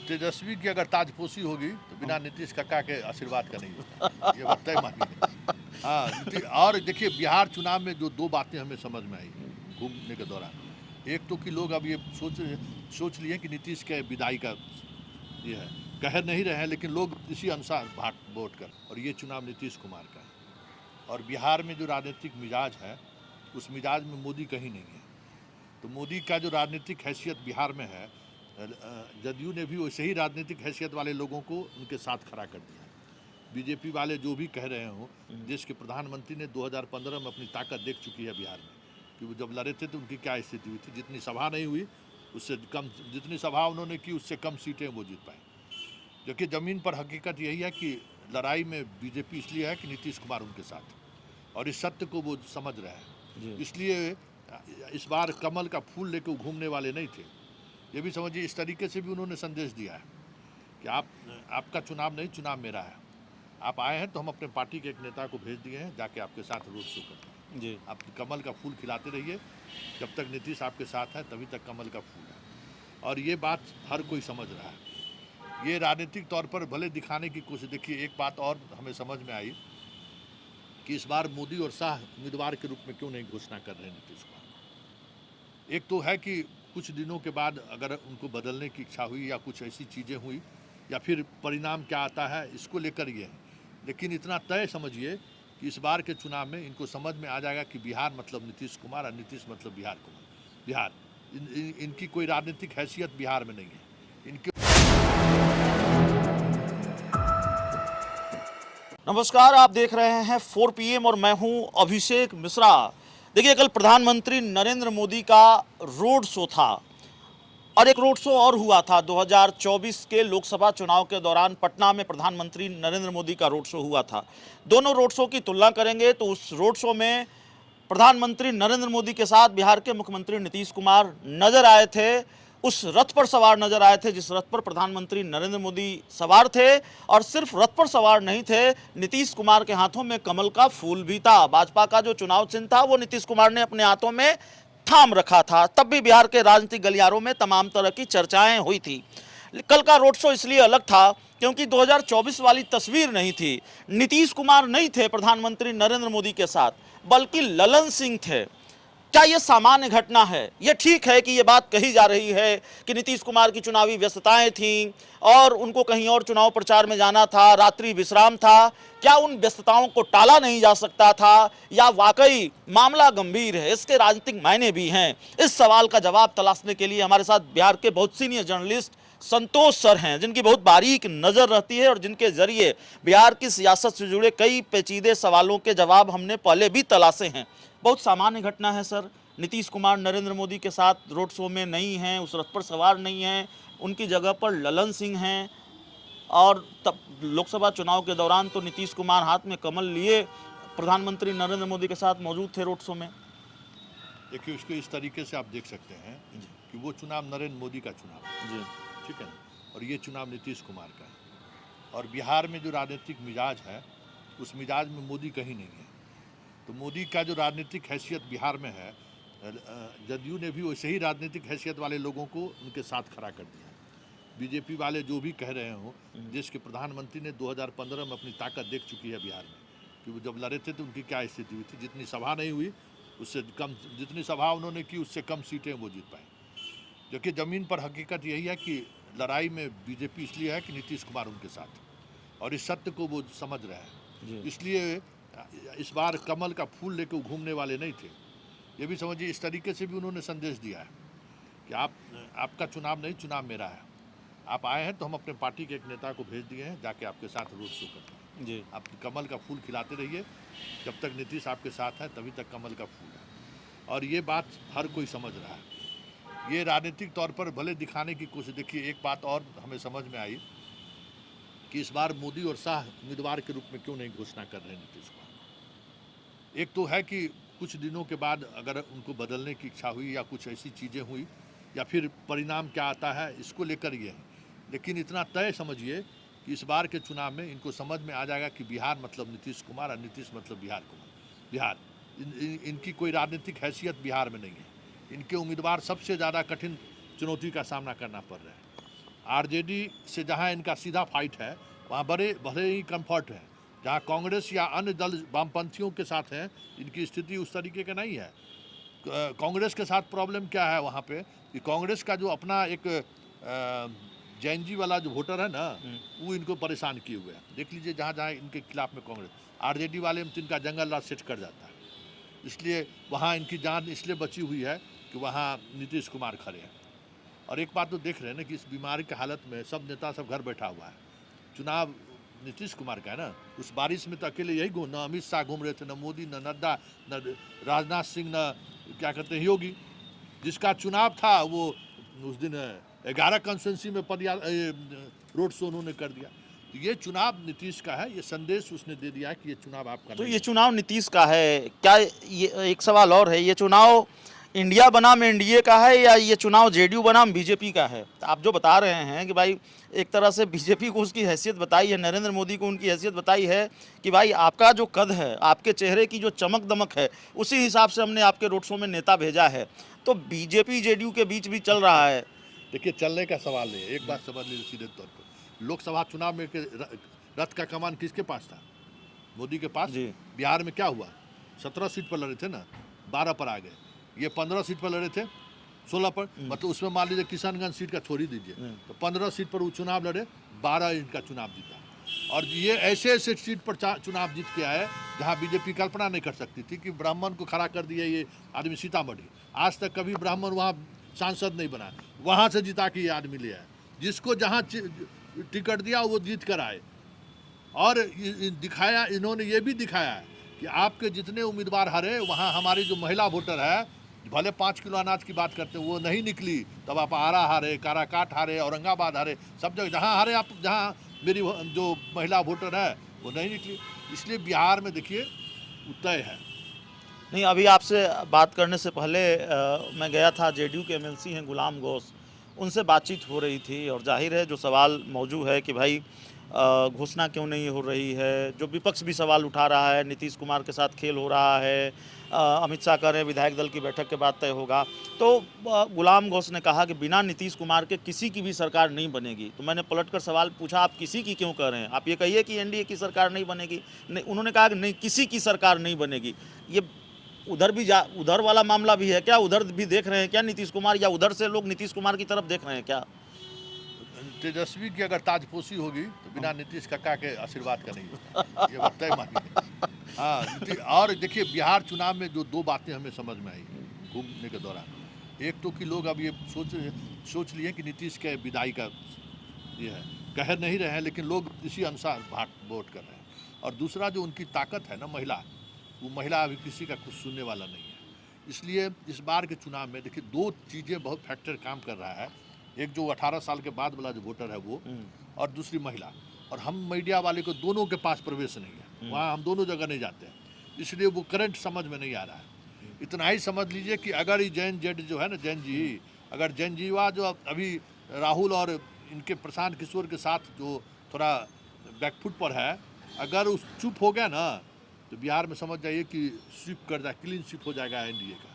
तेजस्वी की अगर ताजपोशी होगी तो बिना नीतीश काका के आशीर्वाद का नहीं होगा, ये बात तय मानिए। हाँ, और देखिए बिहार चुनाव में जो दो बातें हमें समझ में आई घूमने के दौरान, एक तो कि लोग अब ये सोच लिए कि नीतीश के विदाई का ये है, कह नहीं रहे हैं लेकिन लोग इसी अनुसार वोट कर, और ये चुनाव नीतीश कुमार का है। और बिहार में जो राजनीतिक मिजाज है उस मिजाज में मोदी कहीं नहीं है। तो मोदी का जो राजनीतिक हैसियत बिहार में है, जदयू ने भी वैसे ही राजनीतिक हैसियत वाले लोगों को उनके साथ खड़ा कर दिया। बीजेपी वाले जो भी कह रहे हो, देश के प्रधानमंत्री ने 2015 में अपनी ताकत देख चुकी है बिहार में कि वो जब लड़े थे तो उनकी क्या स्थिति हुई थी। जितनी सभा नहीं हुई उससे कम, जितनी सभा उन्होंने की उससे कम सीटें वो जीत पाए। जबकि ज़मीन पर हकीकत यही है कि लड़ाई में बीजेपी इसलिए है कि नीतीश कुमार उनके साथ, और इस सत्य को वो समझ रहे हैं। इसलिए इस बार कमल का फूल लेकर घूमने वाले नहीं थे। ये भी समझिए, इस तरीके से भी उन्होंने संदेश दिया है कि आपका चुनाव नहीं, चुनाव मेरा है। आप आए हैं तो हम अपने पार्टी के एक नेता को भेज दिए हैं, जाके आपके साथ रोड शो करते हैं जी। आप कमल का फूल खिलाते रहिए, जब तक नीतीश आपके साथ है तभी तक कमल का फूल है। और ये बात हर कोई समझ रहा है। ये राजनीतिक तौर पर भले दिखाने की कोशिश, देखिए एक बात और हमें समझ में आई कि इस बार मोदी और शाह उम्मीदवार के रूप में क्यों नहीं घोषणा कर रहे नीतीश कुमार। एक तो है कि कुछ दिनों के बाद अगर उनको बदलने की इच्छा हुई या कुछ ऐसी चीज़ें हुई या फिर परिणाम क्या आता है इसको लेकर ये है। लेकिन इतना तय समझिए कि इस बार के चुनाव में इनको समझ में आ जाएगा कि बिहार मतलब नीतीश कुमार और नीतीश मतलब बिहार इनकी कोई राजनीतिक हैसियत बिहार में नहीं है। इनके नमस्कार, आप देख रहे हैं 4 PM और मैं हूं अभिषेक मिश्रा। देखिए, कल प्रधानमंत्री नरेंद्र मोदी का रोड शो था और एक रोड शो और हुआ था 2024 के लोकसभा चुनाव के दौरान पटना में प्रधानमंत्री नरेंद्र मोदी का रोड शो हुआ था। दोनों रोड शो की तुलना करेंगे तो उस रोड शो में प्रधानमंत्री नरेंद्र मोदी के साथ बिहार के मुख्यमंत्री नीतीश कुमार नजर आए थे, उस रथ पर सवार नजर आए थे जिस रथ पर प्रधानमंत्री नरेंद्र मोदी सवार थे। और सिर्फ रथ पर सवार नहीं थे, नीतीश कुमार के हाथों में कमल का फूल भी था। भाजपा का जो चुनाव चिन्ह था वो नीतीश कुमार ने अपने हाथों में थाम रखा था। तब भी बिहार के राजनीतिक गलियारों में तमाम तरह की चर्चाएं हुई थी। कल का रोड शो इसलिए अलग था क्योंकि 2024 वाली तस्वीर नहीं थी। नीतीश कुमार नहीं थे प्रधानमंत्री नरेंद्र मोदी के साथ, बल्कि ललन सिंह थे। क्या यह सामान्य घटना है? यह ठीक है कि यह बात कही जा रही है कि नीतीश कुमार की चुनावी व्यस्तताएं थीं और उनको कहीं और चुनाव प्रचार में जाना था, रात्रि विश्राम था। क्या उन व्यस्तताओं को टाला नहीं जा सकता था, या वाकई मामला गंभीर है, इसके राजनीतिक मायने भी हैं? इस सवाल का जवाब तलाशने के लिए हमारे साथ बिहार के बहुत सीनियर जर्नलिस्ट संतोष सर हैं, जिनकी बहुत बारीक नज़र रहती है और जिनके जरिए बिहार की सियासत से जुड़े कई पेचीदे सवालों के जवाब हमने पहले भी तलाशे हैं। बहुत सामान्य घटना है सर, नीतीश कुमार नरेंद्र मोदी के साथ रोड शो में नहीं हैं, उस रथ पर सवार नहीं हैं, उनकी जगह पर ललन सिंह हैं। और तब लोकसभा चुनाव के दौरान तो नीतीश कुमार हाथ में कमल लिए प्रधानमंत्री नरेंद्र मोदी के साथ मौजूद थे रोड शो में। देखिए, उसको इस तरीके से आप देख सकते हैं कि वो चुनाव नरेंद्र मोदी का चुनाव है, ठीक है ना, और ये चुनाव नीतीश कुमार का है। और बिहार में जो राजनीतिक मिजाज है उस मिजाज में मोदी कहीं नहीं है। तो मोदी का जो राजनीतिक हैसियत बिहार में है, जदयू ने भी वैसे ही राजनीतिक हैसियत वाले लोगों को उनके साथ खड़ा कर दिया। बीजेपी वाले जो भी कह रहे हो, देश के प्रधानमंत्री ने 2015 में अपनी ताकत देख चुकी है बिहार में कि वो जब लड़े थे तो उनकी क्या स्थिति हुई थी। जितनी सभा नहीं हुई उससे कम, जितनी सभा उन्होंने की उससे कम सीटें वो जीत पाए। जबकि ज़मीन पर हकीकत यही है कि लड़ाई में बीजेपी इसलिए है कि नीतीश कुमार उनके साथ, और इस सत्य को वो समझ रहे हैं। इसलिए इस बार कमल का फूल लेकर घूमने वाले नहीं थे। ये भी समझिए, इस तरीके से भी उन्होंने संदेश दिया है कि आपका चुनाव नहीं, चुनाव मेरा है। आप आए हैं तो हम अपने पार्टी के एक नेता को भेज दिए हैं, जाके आपके साथ रोड शो करते हैं जी। आप कमल का फूल खिलाते रहिए, जब तक नीतीश आपके साथ है तभी तक कमल का फूल है। और ये बात हर कोई समझ रहा है। ये राजनीतिक तौर पर भले दिखाने की कोशिश, देखिए एक बात और हमें समझ में आई कि इस बार मोदी और शाह उम्मीदवार के रूप में क्यों नहीं घोषणा कर रहे नीतीश कुमार। एक तो है कि कुछ दिनों के बाद अगर उनको बदलने की इच्छा हुई या कुछ ऐसी चीज़ें हुई या फिर परिणाम क्या आता है इसको लेकर ये है। लेकिन इतना तय समझिए कि इस बार के चुनाव में इनको समझ में आ जाएगा कि बिहार मतलब नीतीश कुमार और नीतीश मतलब बिहार इनकी कोई राजनीतिक हैसियत बिहार में नहीं है। इनके उम्मीदवार सबसे ज़्यादा कठिन चुनौती का सामना करना पड़ रहा है। आरजेडी से जहां इनका सीधा फाइट है वहां बड़े भले ही कंफर्ट है। जहां कांग्रेस या अन्य दल वामपंथियों के साथ हैं इनकी स्थिति उस तरीके का नहीं है। कांग्रेस के साथ प्रॉब्लम क्या है वहाँ पे कि कांग्रेस का जो अपना एक जैन जी वाला जो वोटर है ना वो इनको परेशान किए हुए हैं। देख लीजिए जहाँ जहाँ इनके खिलाफ में कांग्रेस, आरजेडी वाले में तो इनका जंगल राज सेट कर जाता है, इसलिए वहाँ इनकी जान इसलिए बची हुई है कि वहाँ नीतीश कुमार खड़े हैं। और एक बात तो देख रहे हैं ना कि इस बीमारी की हालत में सब नेता सब घर बैठा हुआ है। चुनाव नीतीश कुमार का है ना, उस बारिश में तो अकेले यही घूम, न अमित शाह घूम रहे थे, न मोदी, न नड्डा, न राजनाथ सिंह, न क्या कहते हैं योगी। जिसका चुनाव था वो उस दिन 11 कंस्टिट्यूंसी में रोड शो उन्होंने कर दिया। तो ये चुनाव नीतीश का है, ये संदेश उसने दे दिया है कि ये चुनाव आपका तो नहीं ये है। चुनाव नीतीश का है क्या? ये एक सवाल और है, ये चुनाव इंडिया बनाम एनडीए का है या ये चुनाव जेडीयू बनाम बीजेपी का है? आप जो बता रहे हैं कि भाई एक तरह से बीजेपी को उसकी हैसियत बताई है, नरेंद्र मोदी को उनकी हैसियत बताई है कि भाई आपका जो कद है, आपके चेहरे की जो चमक दमक है, उसी हिसाब से हमने आपके रोड शो में नेता भेजा है। तो बीजेपी जेडीयू के बीच भी चल रहा है। देखिए चलने का सवाल नहीं है, एक बात समझ लीजिए सीधे तौर पर, लोकसभा चुनाव में रथ का कमान किसके पास था? मोदी के पास। जी। बिहार में क्या हुआ? 17 सीट पर लड़े थे ना, 12 पर आ गए। ये 15 सीट पर लड़े थे, 16 पर, मतलब उसमें मान लीजिए किशनगंज सीट का छोड़ ही दीजिए, तो 15 सीट पर वो चुनाव लड़े, 12 इनका चुनाव जीता। और ये ऐसे ऐसे सीट पर चुनाव जीत के आए जहाँ बीजेपी कल्पना नहीं कर सकती थी कि ब्राह्मण को खड़ा कर दिया ये आदमी सीतामढ़ी। आज तक कभी ब्राह्मण वहाँ सांसद नहीं बना, वहाँ से जिता के ये आदमी ले आए। जिसको जहाँ टिकट दिया वो जीत कर आए। और दिखाया, इन्होंने ये भी दिखाया है कि आपके जितने उम्मीदवार हारे वहाँ हमारी जो महिला वोटर है, भले 5 किलो अनाज की बात करते हैं वो नहीं निकली, तब आप आरा हारे, काराकाट हारे, औरंगाबाद हारे, सब जगह जहाँ हारे आप, जहाँ मेरी जो महिला वोटर है वो नहीं निकली। इसलिए बिहार में देखिए तय है। नहीं, अभी आपसे बात करने से पहले मैं गया था, जेडीयू के एमएलसी हैं गुलाम गौस, उनसे बातचीत हो रही थी और जाहिर है जो सवाल मौजूद है कि भाई घोषणा क्यों नहीं हो रही है, जो विपक्ष भी सवाल उठा रहा है, नीतीश कुमार के साथ खेल हो रहा है, अमित शाह कह रहे हैं विधायक दल की बैठक के बाद तय होगा। तो गुलाम गौस ने कहा कि बिना नीतीश कुमार के किसी की भी सरकार नहीं बनेगी। तो मैंने पलटकर सवाल पूछा, आप किसी की क्यों कह रहे हैं? आप ये कहिए कि एनडीए की सरकार नहीं बनेगी। नहीं, उन्होंने कहा कि नहीं, किसी की सरकार नहीं बनेगी। ये उधर वाला मामला भी है क्या? उधर भी देख रहे हैं क्या नीतीश कुमार, या उधर से लोग नीतीश कुमार की तरफ देख रहे हैं क्या? तेजस्वी की अगर ताजपोशी होगी तो बिना नीतीश काका के आशीर्वाद का नहीं होता, ये बात तय मानिए। हाँ, और देखिए बिहार चुनाव में जो 2 बातें हमें समझ में आई घूमने के दौरान, एक तो कि लोग अब ये सोच लिए कि नीतीश के विदाई का ये है, कह नहीं रहे हैं लेकिन लोग इसी अनुसार वोट कर रहे हैं। और दूसरा जो उनकी ताकत है ना महिला, वो महिला अभी किसी का कुछ सुनने वाला नहीं है। इसलिए इस बार के चुनाव में देखिए 2 चीज़ें बहुत फैक्टर काम कर रहा है। एक जो 18 साल के बाद वाला जो वोटर है वो, और दूसरी महिला। और हम मीडिया वाले को दोनों के पास प्रवेश नहीं है, वहाँ हम दोनों जगह नहीं जाते हैं, इसलिए वो करंट समझ में नहीं आ रहा है। इतना ही समझ लीजिए कि अगर ये जैन जेड जो है ना, जैन जी, अगर जैन जीवा जो अभी राहुल और इनके प्रशांत किशोर के साथ जो थोड़ा बैकफुट पर है, अगर उस चुप हो गया ना तो बिहार में समझ जाइए कि स्वीप कर जाए, क्लीन स्वीप हो जाएगा एनडीए का।